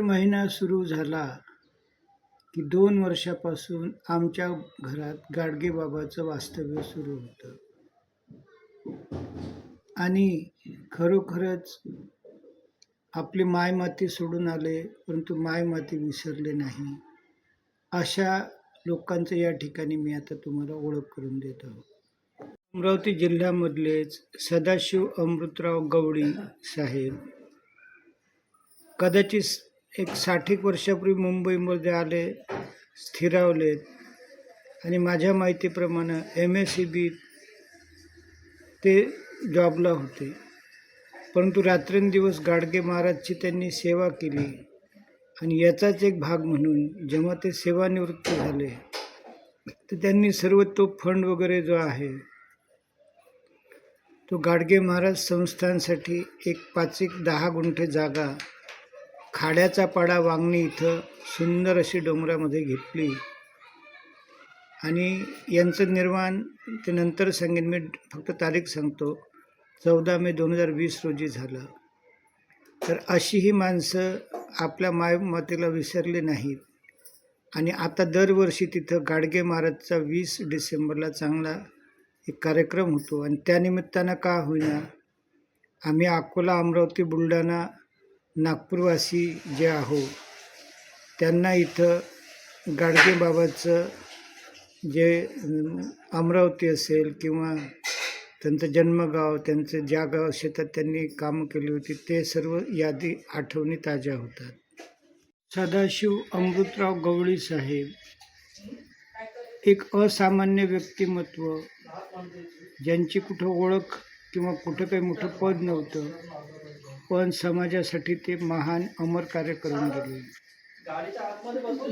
महिना सुरू झाला की 2 वर्षापासून आमच्या घरात गाडगेबाबाचं वास्तव्य सुरू होतं आणि खरोखरच आपली मायमाती सोडून आले, परंतु मायमाती विसरले नाही. अशा लोकांचं या ठिकाणी मी आता तुम्हाला ओळख करून देत आहोत. अमरावती जिल्ह्यामधलेच सदाशिव अमृतराव गवळी साहेब कदाचित एक 60 वर्षापूर्वी मुंबईमध्ये आले, स्थिरावलेत आणि माझ्या माहितीप्रमाणे MSEB ते जॉबला होते. परंतु रात्रंदिवस गाडगे महाराजची त्यांनी सेवा केली आणि याचाच एक भाग म्हणून जेव्हा ते सेवानिवृत्त झाले तर त्यांनी सर्व तो फंड वगैरे जो आहे तो गाडगे महाराज संस्थांसाठी एक 5-10 गुंठे जागा खाड्याचा पाडा वांगणी इथं सुंदर अशी डोंगरामध्ये घेतली आणि यांचं निर्माण ते नंतर सांगेन, मी फक्त तारीख सांगतो, 14 मे 2020 रोजी झालं. तर अशी ही माणसं आपल्या मायमातेला विसरली नाहीत आणि आता दरवर्षी तिथं गाडगे महाराजचा 20 डिसेंबरला चांगला एक कार्यक्रम होतो आणि त्यानिमित्तानं का होईना आम्ही अकोला, अमरावती, बुलढाणा, नागपूरवासी जे आहो त्यांना इथं गाडगे बाबाचं जे अमरावती असेल किंवा त्यांचं जन्मगाव, त्यांचं ज्या गाव शेतात त्यांनी कामं केली होती ते सर्व यादी आठवणी ताज्या होतात. सदाशिव अमृतराव गवळी साहेब एक असामान्य व्यक्तिमत्व, ज्यांची कुठं ओळख किंवा कुठं काही मोठं पद नव्हतं, पण समाजासाठी ते महान अमर कार्य करून गेले.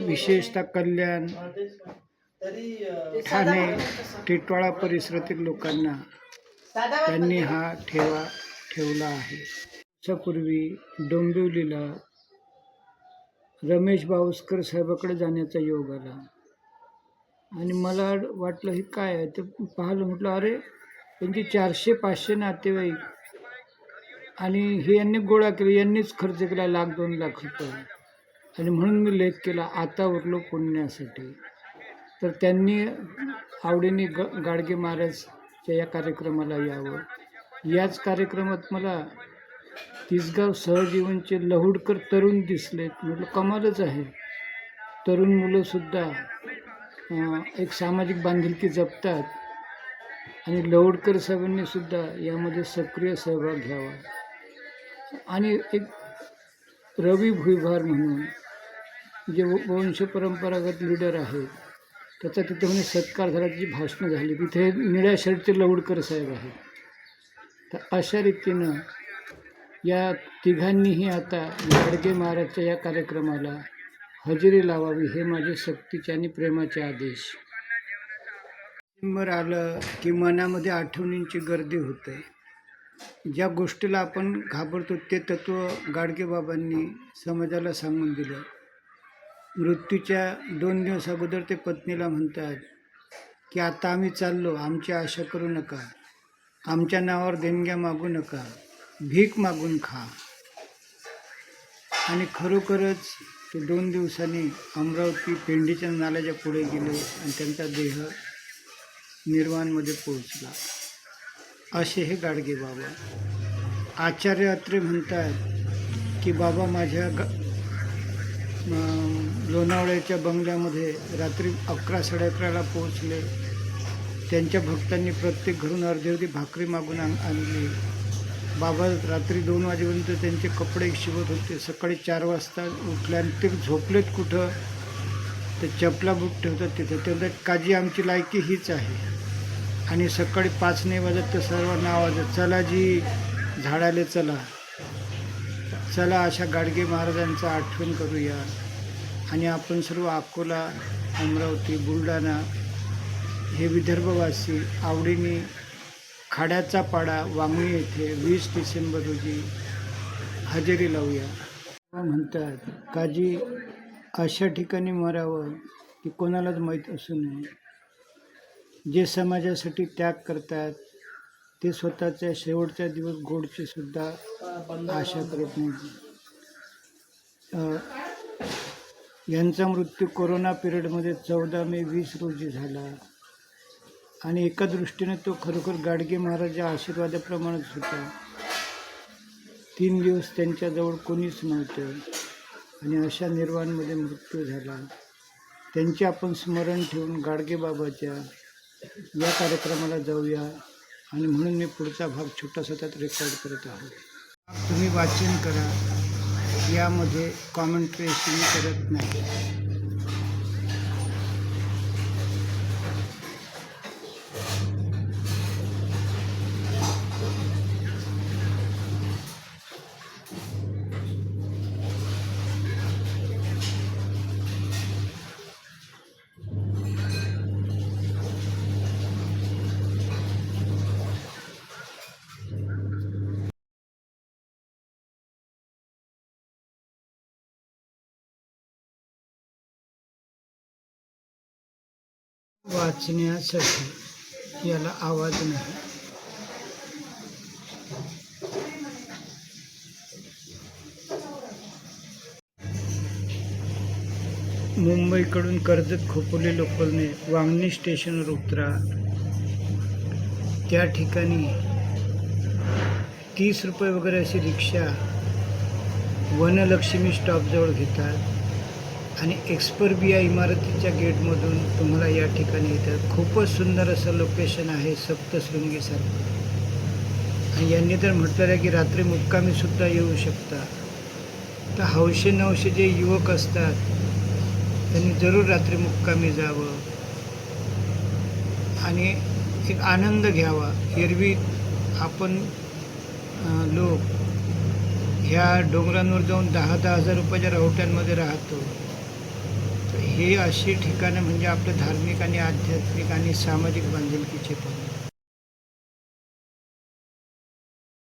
विशेषतः कल्याण, ठाणे, टिटवाळा परिसरातील लोकांना त्यांनी हा ठेवला आहे. त्यापूर्वी डोंबिवलीला रमेश बावस्कर साहेबाकडे जाण्याचा योग आला आणि मला वाटलं हे काय आहे, ते पाहिलं, म्हटलं अरे त्यांची 400-500 नातेवाईक आणि हे यांनी गोळा केले, यांनीच खर्च केला 1,00,000-2 लाख रुपये आणि म्हणून मी लेख केला आता उरलो पुण्यासाठी. तर त्यांनी आवडीने गाडगे महाराजच्या या कार्यक्रमाला यावं. याच कार्यक्रमात मला तिसगाव सहजीवनचे लहुडकर तरुण दिसलेत. म्हटलं कमालच आहे, तरुण मुलंसुद्धा एक सामाजिक बांधिलकी जपतात आणि लहुडकर साहेबांनी सुद्धा यामध्ये सक्रिय सहभाग घ्यावा. आणि एक रवी भुईभार म्हणून जे वंशपरंपरागत लीडर आहेत त्याचा तिथे म्हणे सत्कार झाला, त्याची भाषणं झाली. तिथे निळ्या शर्टचे लहुडकर साहेब आहेत. तर अशा रीतीनं या तिघांनीही आता गाडगे महाराजच्या या कार्यक्रमाला हजेरी लावावी हे माझे सक्तीचे आणि प्रेमाचे आदेश. डिसेंबर आलं की मनामध्ये आठवणींची गर्दी होते. ज्या गोष्टीला आपण घाबरतो ते तत्त्व गाडगेबाबांनी समाजाला सांगून दिलं. मृत्यूच्या 2 दिवस अगोदर ते पत्नीला म्हणतात की आता आम्ही चाललो, आमची आशा करू नका, आमच्या नावावर देणग्या मागू नका, भीक मागून खा. आणि खरोखरच ते 2 दिवसांनी अमरावती पेंडीच्या नाल्याच्या पुढे गेले आणि त्यांचा देह निर्वाणमध्ये पोहोचला. असे हे गाडगे बाबा. आचार्य अत्रे म्हणतात की बाबा माझ्या लोणावळ्याच्या बंगल्यामध्ये रात्री 11-11:30ला पोहोचले. त्यांच्या भक्तांनी प्रत्येक घरून अर्धी भाकरी मागून आणली. बाबा रात्री 2 वाजेपर्यंत त्यांचे कपडे शिवत होते. सकाळी 4 वाजता उठले आणि ते झोपलेत कुठं, ते चपला बूट ठेवतात तिथं. ते म्हणतात काजी आमची लायकी हीच आहे. आणि सकाळी 5 नाही वाजत तर सर्वांना आवाज, चला जी झाडाले चला. चला अशा गाडगे महाराजांचं आठवण करूया आणि आपण सर्व अकोला, अमरावती, बुलढाणा हे विदर्भवासी आवडीने खाड्याचा पाडा वांगणी येथे 20 डिसेंबर रोजी हजेरी लावूया. म्हणतात काजी अशा ठिकाणी मरावं की कोणालाच माहीत असू नये. जे समाजासाठी त्याग करतात ते स्वतःच्या शेवटच्या दिवस गोडची सुद्धा आशा करत नाही. यांचा मृत्यू कोरोना पिरियडमध्ये 14 मे 20 रोजी झाला आणि एका दृष्टीने तो खरोखर गाडगे महाराजांच्या आशीर्वादाप्रमाणेच होता. 3 दिवस त्यांच्याजवळ कोणीच नव्हतं आणि अशा निर्वाणमध्ये मृत्यू झाला. त्यांचे आपण स्मरण ठेवून गाडगे बाबाच्या या कार्यक्रमाला जाऊया आणि म्हणून मी पुढचा भाग छोटासा त्यात रेकॉर्ड करत आहोत. तुम्ही वाचन करा, यामध्ये कॉमेंट्री मी करत नाही. वाचण्यासाठी याला आवाज नाही. मुंबईकडून कर्जत खोपोली लोकलने वांगणी स्टेशनवर उतरा. त्या ठिकाणी 30 रुपये वगैरे अशी रिक्षा वनलक्ष्मी स्टॉपजवळ घेतात आणि एक्सपर्बिया इमारतीच्या गेटमधून तुम्हाला या ठिकाणी येतात. खूपच सुंदर असं लोकेशन आहे, सप्तशृंगीसारखं. आणि यांनी तर म्हटलेलं आहे की रात्री मुक्कामीसुद्धा येऊ शकता. तर हौशे नवशे जे युवक असतात त्यांनी जरूर रात्री मुक्कामी जावं आणि एक आनंद घ्यावा. एरवी आपण लोक ह्या डोंगरांवर जाऊन 10-10 हजार रुपयाच्या राहुट्यांमध्ये राहतो. तर हे अशी ठिकाणं म्हणजे आपलं धार्मिक आणि आध्यात्मिक आणि सामाजिक बांधिलकीचे पण